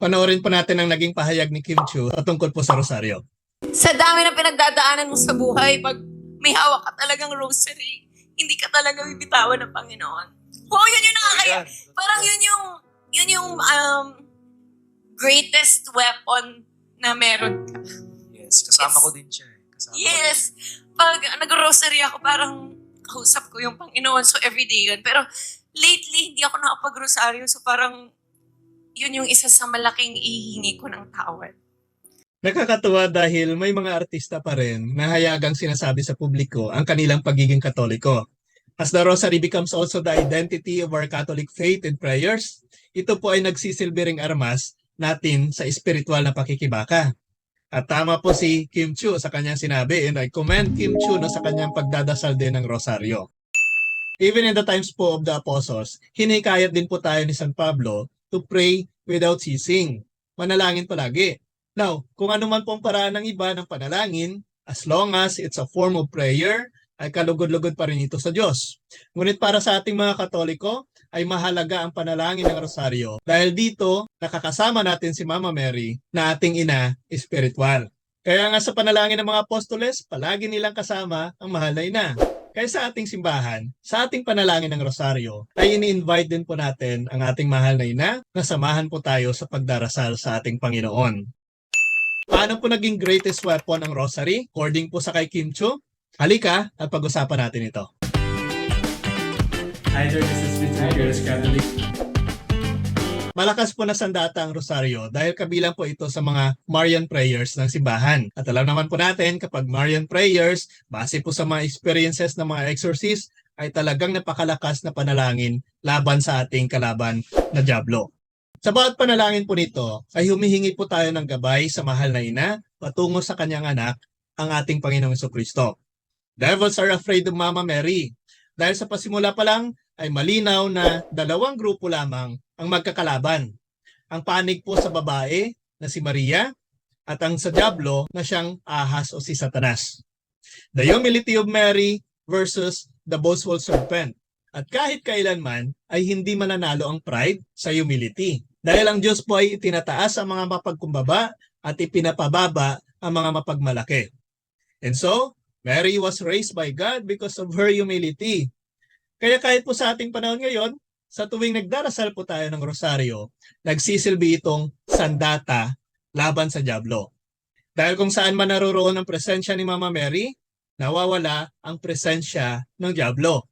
Panoorin po natin ang naging pahayag ni Kim Chiu patungkol po sa rosaryo. Sa dami ng pinagdadaanan mo sa buhay, pag may hawak ka talagang rosary, hindi ka talaga bibitawan ng Panginoon. Oo, yun yung nakakaya. Parang yun yung greatest weapon na meron ka. Yes, kasama Yes. ko din siya. Kasama Yes! Pag nag-rosary ako, parang kausap ko yung Panginoon. So, everyday yun. Pero lately, hindi ako nakapag-rosaryo. So, parang yun yung isa sa malaking ihingi ko ng tawad. Nakakatuwa dahil may mga artista pa rin na hayagang sinasabi sa publiko ang kanilang pagiging Katoliko. As the rosary becomes also the identity of our Catholic faith and prayers, ito po ay nagsisilbi ring armas natin sa espiritual na pakikibaka. At tama po si Kim Chiu sa kanyang sinabi, and I commend Kim Chiu sa kanyang pagdadasal din ng rosaryo. Even in the times po of the apostles, hinikayat din po tayo ni San Pablo to pray without ceasing. Manalangin palagi. Now, kung ano man pong paraan ng iba ng panalangin, as long as it's a form of prayer, ay kalugod-lugod pa rin ito sa Diyos. Ngunit para sa ating mga Katoliko, ay mahalaga ang panalangin ng rosaryo dahil dito nakakasama natin si Mama Mary na ating ina espiritual. Kaya nga sa panalangin ng mga apostoles, palagi nilang kasama ang mahal na ina. Kaya sa ating simbahan, sa ating panalangin ng rosaryo, ay ini-invite din po natin ang ating mahal na ina na samahan po tayo sa pagdarasal sa ating Panginoon. Paano po naging greatest weapon ang rosary? According po sa kay Kim Chiu, halika at pag-usapan natin ito. Either this is between Girls Catholic. Malakas po na sandata ang rosaryo dahil kabilang po ito sa mga Marian prayers ng simbahan. At alam naman po natin kapag Marian prayers, base po sa mga experiences ng mga exorcist, ay talagang napakalakas na panalangin laban sa ating kalaban na dyablo. Sa bawat panalangin po nito ay humihingi po tayo ng gabay sa mahal na ina patungo sa kanyang anak, ang ating Panginoong Jesucristo. Devils are afraid of Mama Mary. Dahil sa pasimula pa lang ay malinaw na dalawang grupo lamang ang magkakalaban. Ang panig po sa babae na si Maria at ang sa dyablo na siyang ahas o si Satanas. The humility of Mary versus the boastful serpent. At kahit kailanman ay hindi mananalo ang pride sa humility. Dahil ang Diyos po ay itinataas ang mga mapagkumbaba at ipinapababa ang mga mapagmalaki. And so, Mary was raised by God because of her humility. Kaya kahit po sa ating panahon ngayon, sa tuwing nagdarasal po tayo ng rosaryo, nagsisilbi itong sandata laban sa dyablo. Dahil kung saan man naroroon ang presensya ni Mama Mary, nawawala ang presensya ng dyablo.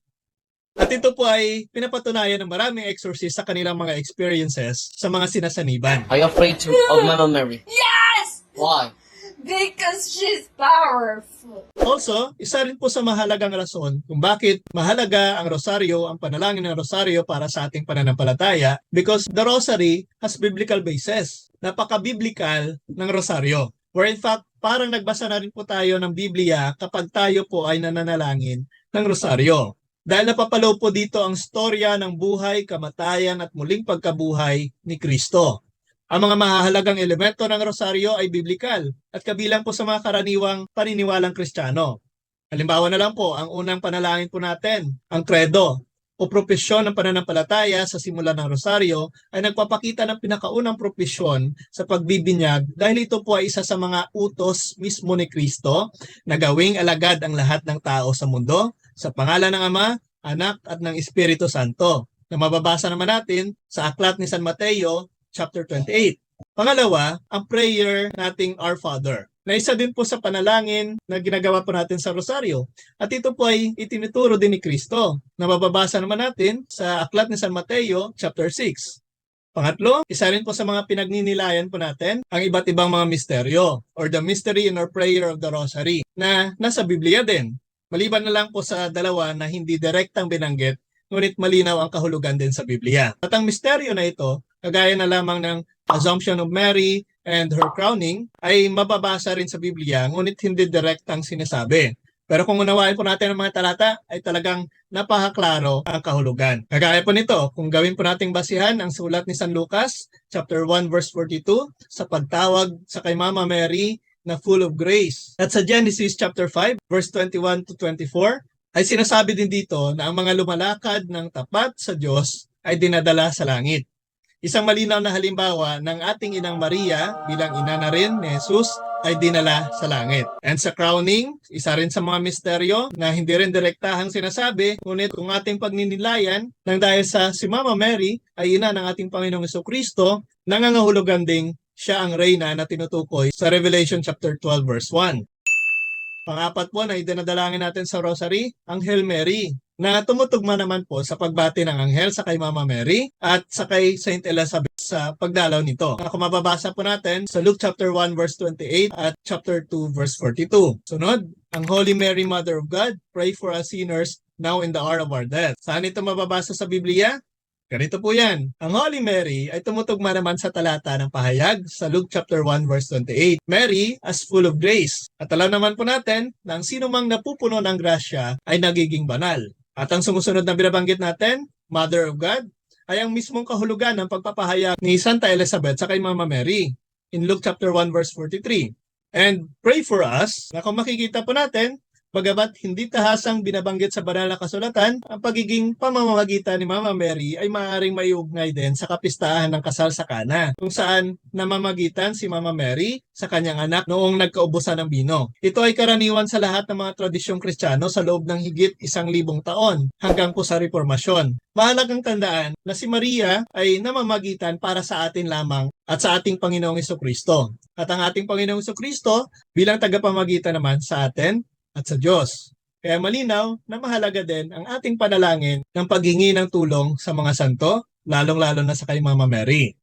At ito po ay pinapatunayan ng maraming exorcist sa kanilang mga experiences sa mga sinasaniban. Are you afraid of Mama Mary? Yes! Why? Because she's powerful. Also, isa rin po sa mahalagang rason kung bakit mahalaga ang rosaryo, ang panalangin ng rosaryo para sa ating pananampalataya, because the rosary has biblical basis. Napaka-biblical ng rosaryo. Where in fact, parang nagbasa na rin po tayo ng Biblia kapag tayo po ay nananalangin ng rosaryo. Dahil napapalo po dito ang storya ng buhay, kamatayan at muling pagkabuhay ni Kristo. Ang mga mahahalagang elemento ng rosaryo ay biblikal at kabilang po sa mga karaniwang paniniwalang Kristiyano. Halimbawa na lang po, ang unang panalangin po natin, ang credo o propesyon ng pananampalataya sa simula ng rosaryo ay nagpapakita ng pinakaunang propesyon sa pagbibinyag dahil ito po ay isa sa mga utos mismo ni Kristo na gawing alagad ang lahat ng tao sa mundo sa pangalan ng Ama, Anak at ng Espiritu Santo na mababasa naman natin sa aklat ni San Mateo chapter 28. Pangalawa, ang prayer nating Our Father na isa din po sa panalangin na ginagawa po natin sa rosaryo. At ito po ay itinuturo din ni Kristo na mababasa naman natin sa aklat ni San Mateo chapter 6. Pangatlo, isa rin po sa mga pinagninilayan po natin ang iba't ibang mga misteryo or the mystery in our prayer of the rosary na nasa Biblia din. Maliban na lang po sa dalawa na hindi direktang binanggit, ngunit malinaw ang kahulugan din sa Biblia. At ang misteryo na ito, kagaya na lamang ng Assumption of Mary and her crowning, ay mababasa rin sa Biblia, ngunit hindi direktang sinasabi. Pero kung unawain po natin ang mga talata, ay talagang napakaklaro ang kahulugan. Kagaya po nito, kung gawin po nating basihan ang sulat ni San Lucas, chapter 1, verse 42, sa pagtawag sa kay Mama Mary na full of grace. At sa Genesis chapter 5, verse 21 to 24, ay sinasabi din dito na ang mga lumalakad ng tapat sa Diyos ay dinadala sa langit. Isang malinaw na halimbawa ng ating Inang Maria bilang ina na rin ni Jesus ay dinala sa langit. And sa crowning, isa rin sa mga misteryo na hindi rin direktahang sinasabi, ngunit kung ating pagninilayan nang dahil sa si Mama Mary ay ina ng ating Panginoong Jesucristo, nangangahulugan ding siya ang reyna na tinutukoy sa Revelation chapter 12 verse 1. Pangapat po na idinadalangin natin sa Rosary, ang Hail Mary, na tumutugma naman po sa pagbati ng anghel sa kay Mama Mary at sa kay Saint Elizabeth sa pagdalaw nito. Kung mababasa po natin sa Luke chapter 1 verse 28 at chapter 2 verse 42. Sunod, ang Holy Mary Mother of God, pray for us sinners now in the hour of our death. Saan ito mababasa sa Biblia? Ganito po yan. Ang Holy Mary ay tumutugma naman sa talata ng pahayag sa Luke chapter 1 verse 28. Mary as full of grace. At alam naman po natin na ang sino mang napupuno ng grasya ay nagiging banal. At ang sumusunod na binabanggit natin, Mother of God, ay ang mismong kahulugan ng pagpapahayag ni Santa Elizabeth sa kay Mama Mary in Luke chapter 1 verse 43. And pray for us, na kung makikita po natin, bagamat hindi tahasang binabanggit sa banal na kasulatan, ang pagiging pamamagitan ni Mama Mary ay maaaring maiugnay din sa kapistahan ng kasal sa Kana, kung saan namamagitan si Mama Mary sa kanyang anak noong nagkaubusan ng bino. Ito ay karaniwan sa lahat ng mga tradisyong Kristiyano sa loob ng higit 1,000 taon hanggang po sa Reformasyon. Mahalagang tandaan na si Maria ay namamagitan para sa atin lamang at sa ating Panginoong Jesucristo. At ang ating Panginoong Jesucristo bilang tagapamagitan naman sa atin at sa Diyos. Kaya malinaw na mahalaga din ang ating panalangin ng paghingi ng tulong sa mga santo, lalong-lalo na sa kay Mama Mary.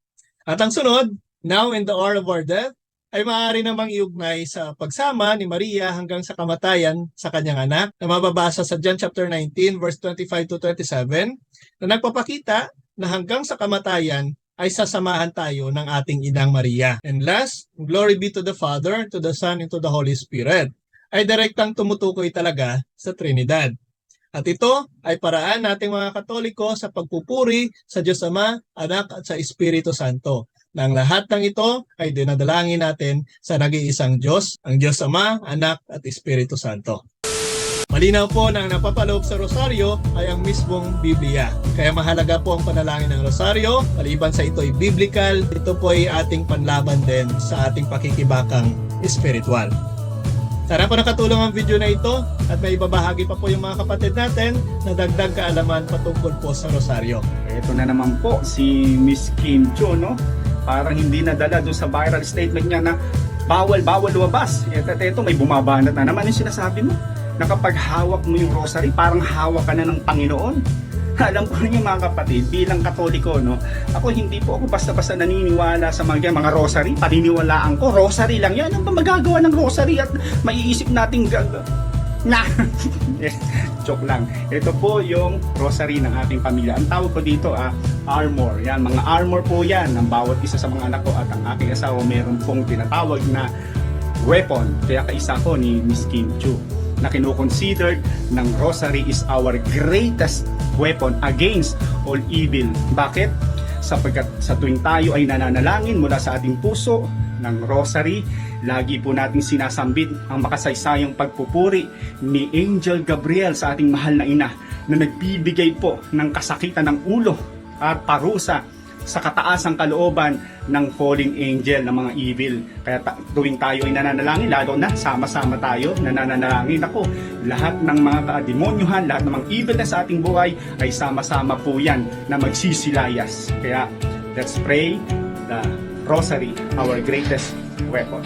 At ang sunod, now in the hour of our death, ay maaari namang iugnay sa pagsama ni Maria hanggang sa kamatayan sa kanyang anak na mababasa sa John chapter 19 verse 25 to 27 na nagpapakita na hanggang sa kamatayan ay sasamahan tayo ng ating Inang Maria. And last, glory be to the Father, to the Son, and to the Holy Spirit, ay direktang tumutukoy talaga sa Trinidad. At ito ay paraan nating mga Katoliko sa pagpupuri sa Diyos Ama, Anak at sa Espiritu Santo. Na ang lahat ng ito ay dinadalangin natin sa nag-iisang Diyos, ang Diyos Ama, Anak at Espiritu Santo. Malinaw po na ang napapaloob sa rosaryo ay ang mismong Biblia. Kaya mahalaga po ang panalangin ng rosaryo. Maliban sa ito ay biblical, ito po ay ating panlaban din sa ating pakikibakang espiritual. Sana po nakatulong ang video na ito at may ibabahagi pa po yung mga kapatid natin na dagdag kaalaman patungkol po sa rosaryo. Ito na naman po si Miss Kim Cho, no? Parang hindi nadala doon sa viral statement niya na bawal lumabas. Ito may bumabanat na naman yung sinasabi mo. Na kapag hawak mo yung rosary, parang hawak ka na ng Panginoon. Alam ko rin yung mga kapatid, bilang Katoliko, no? Ako hindi po ako basta-basta naniniwala sa mga rosary. Paniniwalaan ko, rosary lang yan. Ano ba magagawa ng rosary at maiisip nating joke lang. Ito po yung rosary ng ating pamilya. Ang tawag ko dito, armor. Yan, mga armor po yan ng bawat isa sa mga anak ko at ang aking asawa meron pong tinatawag na weapon. Kaya kaisa ko ni Miss Kim Chu na kinukonsidered ng rosary is our greatest weapon against all evil. Bakit? Sapagkat sa tuwing tayo ay nananalangin mula sa ating puso ng rosary, lagi po nating sinasambit ang makasaysayang pagpupuri ni Angel Gabriel sa ating mahal na ina na nagbibigay po ng kasakitan ng ulo at parusa sa kataasang kalooban ng falling angel ng mga evil. Kaya tuwing tayo ay nananalangin, lalo na sama-sama tayo nananalangin. Ako, lahat ng mga kademonyohan, lahat ng mga evil na sa ating buhay ay sama-sama po yan na magsisilayas. Kaya let's pray the rosary, our greatest weapon.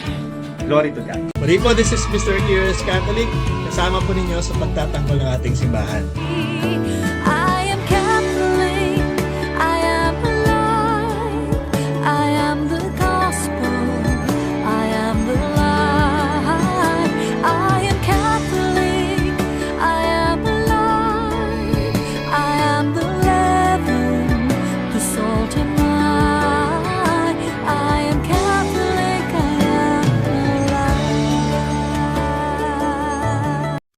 Glory to God. Muli po, this is Mr. Curious Catholic. Kasama po ninyo sa pagtatanggol ng ating simbahan.